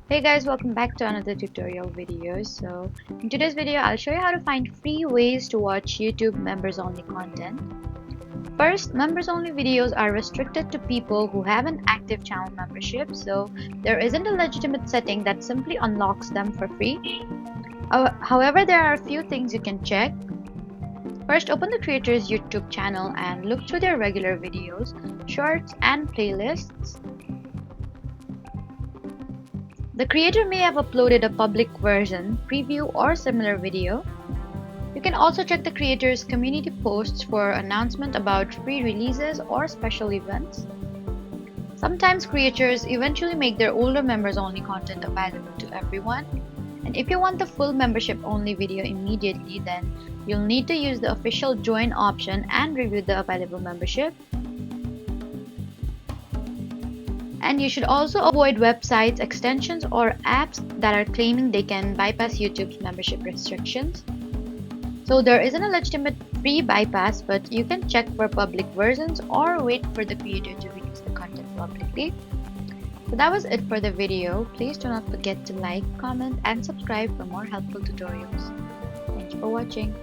Hey guys, welcome back to another tutorial video. So in today's video, I'll show you how to find free ways to watch YouTube members only content. First, members only videos are restricted to people who have an active channel membership, so there isn't a legitimate setting that simply unlocks them for free. However, there are a few things you can check. First, open the creator's YouTube channel and look through their regular videos, shorts, and playlists. The creator may have uploaded a public version, preview, or similar video. You can also check the creator's community posts for announcement about free releases or special events. Sometimes creators eventually make their older members only content available to everyone. And if you want the full membership only video immediately, then you'll need to use the official join option and review the available membership. And you should also avoid websites, extensions, or apps that are claiming they can bypass YouTube's membership restrictions. So there isn't a legitimate free bypass, but you can check for public versions or wait for the creator to release the content publicly. So that was it for the video. Please do not forget to like, comment, and subscribe for more helpful tutorials. Thank you for watching.